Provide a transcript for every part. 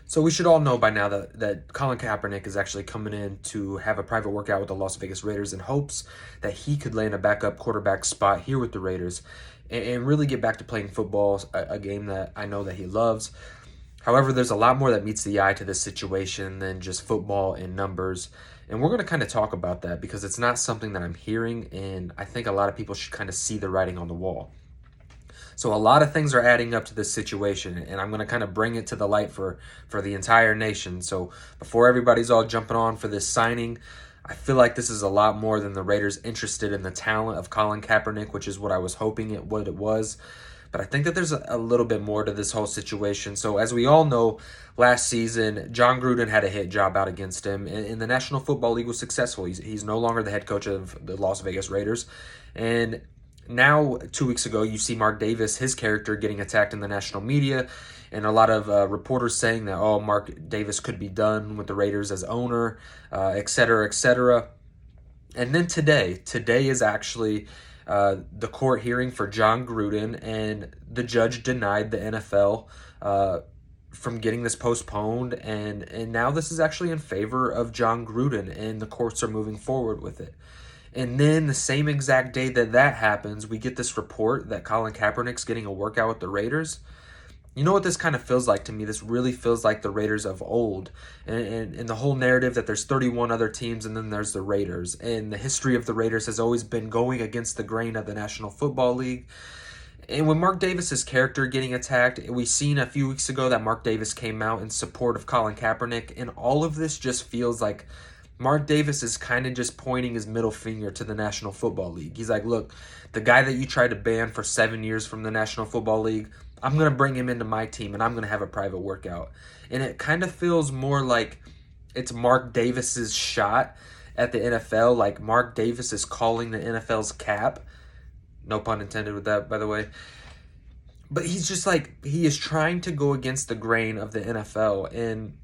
So we should all know by now that Colin Kaepernick is actually coming in to have a private workout with the Las Vegas Raiders in hopes that he could land a backup quarterback spot here with the Raiders and really get back to playing football, a game that I know that he loves. However, there's a lot more that meets the eye to this situation than just football and numbers. And we're going to kind of talk about that because it's not something that I'm hearing, and I think a lot of people should kind of see the writing on the wall. So a lot of things are adding up to this situation, and I'm going to kind of bring it to the light for the entire nation. So before everybody's all jumping on for this signing, I feel like this is a lot more than the Raiders interested in the talent of Colin Kaepernick, which is what I was hoping it was. But I think that there's a little bit more to this whole situation. So as we all know, last season, John Gruden had a hit job out against him, and the National Football League was successful. He's no longer the head coach of the Las Vegas Raiders. And now, 2 weeks ago, you see Mark Davis, his character, getting attacked in the national media, and a lot of reporters saying that, oh, Mark Davis could be done with the Raiders as owner, et cetera, et cetera. And then today is actually the court hearing for John Gruden, and the judge denied the NFL from getting this postponed, and now this is actually in favor of John Gruden, and the courts are moving forward with it. And then the same exact day that happens, we get this report that Colin Kaepernick's getting a workout with the Raiders. You know what this kind of feels like to me? This really feels like the Raiders of old. And the whole narrative that there's 31 other teams and then there's the Raiders. And the history of the Raiders has always been going against the grain of the National Football League. And with Mark Davis's character getting attacked, we seen a few weeks ago that Mark Davis came out in support of Colin Kaepernick. And all of this just feels like Mark Davis is kind of just pointing his middle finger to the National Football League. He's like, look, the guy that you tried to ban for 7 years from the National Football League, I'm going to bring him into my team and I'm going to have a private workout. And it kind of feels more like it's Mark Davis's shot at the NFL, like Mark Davis is calling the NFL's cap. No pun intended with that, by the way. But he's just like, he is trying to go against the grain of the NFL, and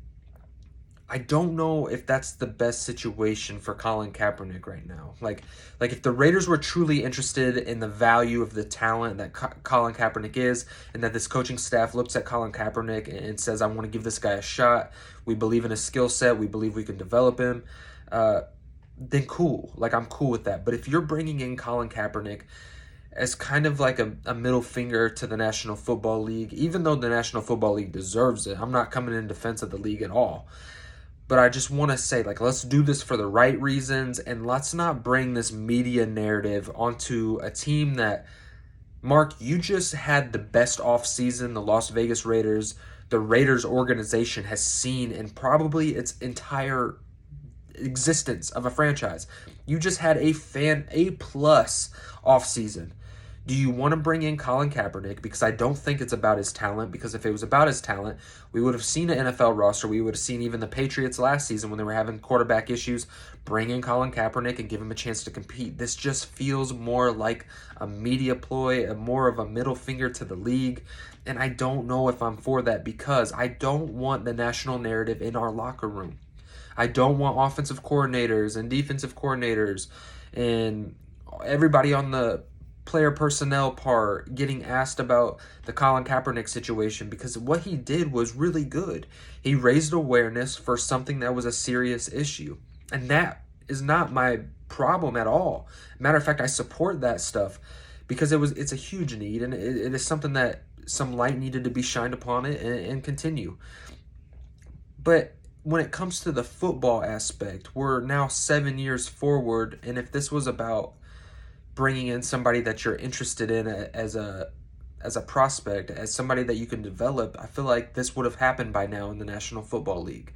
I don't know if that's the best situation for Colin Kaepernick right now. Like if the Raiders were truly interested in the value of the talent that Colin Kaepernick is, and that this coaching staff looks at Colin Kaepernick and says, I want to give this guy a shot. We believe in his skill set. We believe we can develop him. Then cool. Like, I'm cool with that. But if you're bringing in Colin Kaepernick as kind of like a middle finger to the National Football League, even though the National Football League deserves it, I'm not coming in defense of the league at all. But I just want to say, like, let's do this for the right reasons, and let's not bring this media narrative onto a team that, Mark, you just had the best offseason the Las Vegas Raiders, the Raiders organization, has seen in probably its entire existence of a franchise. You just had A-plus offseason. Do you want to bring in Colin Kaepernick? Because I don't think it's about his talent, because if it was about his talent, we would have seen an NFL roster. We would have seen even the Patriots last season when they were having quarterback issues, bring in Colin Kaepernick and give him a chance to compete. This just feels more like a media ploy, more of a middle finger to the league, and I don't know if I'm for that, because I don't want the national narrative in our locker room. I don't want offensive coordinators and defensive coordinators and everybody on the player personnel part getting asked about the Colin Kaepernick situation, because what he did was really good. He raised awareness for something that was a serious issue, and that is not my problem at all. Matter of fact, I support that stuff because it's a huge need, and it is something that some light needed to be shined upon it and continue. But when it comes to the football aspect, we're now 7 years forward, and if this was about bringing in somebody that you're interested in as a prospect, as somebody that you can develop, I feel like this would have happened by now in the National Football League.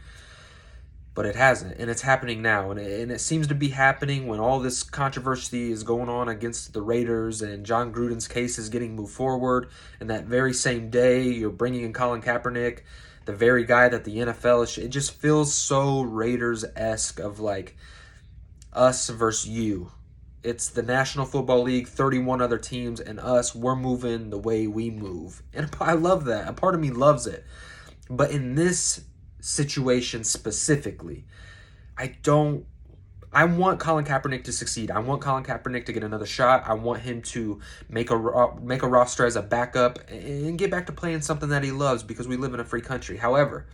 But it hasn't, and it's happening now, and it seems to be happening when all this controversy is going on against the Raiders, and John Gruden's case is getting moved forward, and that very same day you're bringing in Colin Kaepernick, the very guy that the NFL it just feels so Raiders-esque of like us versus you. It's the National Football League, 31 other teams, and us, we're moving the way we move. And I love that. A part of me loves it. But in this situation specifically, I want Colin Kaepernick to succeed. I want Colin Kaepernick to get another shot. I want him to make a roster as a backup and get back to playing something that he loves, because we live in a free country. However,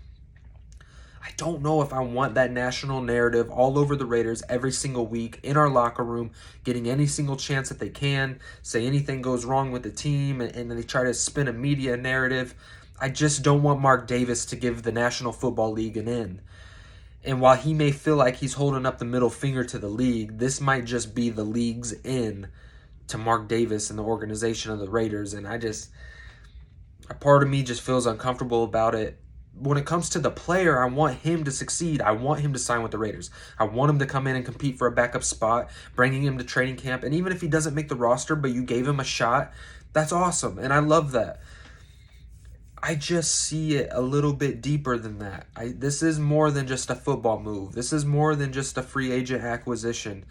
I don't know if I want that national narrative all over the Raiders every single week in our locker room, getting any single chance that they can, say anything goes wrong with the team, and then they try to spin a media narrative. I just don't want Mark Davis to give the National Football League an in. And while he may feel like he's holding up the middle finger to the league, this might just be the league's in to Mark Davis and the organization of the Raiders. And a part of me just feels uncomfortable about it. When it comes to the player, I want him to succeed. I want him to sign with the Raiders. I want him to come in and compete for a backup spot, bringing him to training camp. And even if he doesn't make the roster, but you gave him a shot, that's awesome. And I love that. I just see it a little bit deeper than that. This is more than just a football move. This is more than just a free agent acquisition.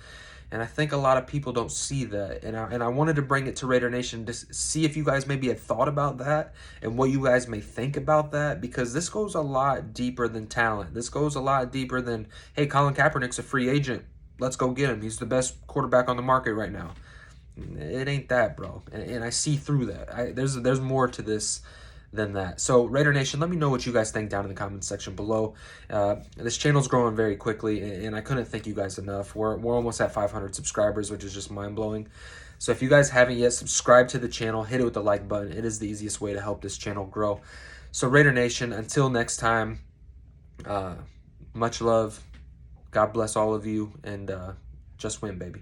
And I think a lot of people don't see that. And I wanted to bring it to Raider Nation to see if you guys maybe had thought about that and what you guys may think about that, because this goes a lot deeper than talent. This goes a lot deeper than, hey, Colin Kaepernick's a free agent. Let's go get him. He's the best quarterback on the market right now. It ain't that, bro. And I see through that. There's more to this than that. So Raider Nation, let me know what you guys think down in the comments section below. This channel's growing very quickly, and I couldn't thank you guys enough. We're almost at 500 subscribers, which is just mind-blowing. So if you guys haven't yet subscribed to the channel, hit it with the like button. It is the easiest way to help this channel grow. So Raider Nation, until next time, much love. God bless all of you, and just win, baby.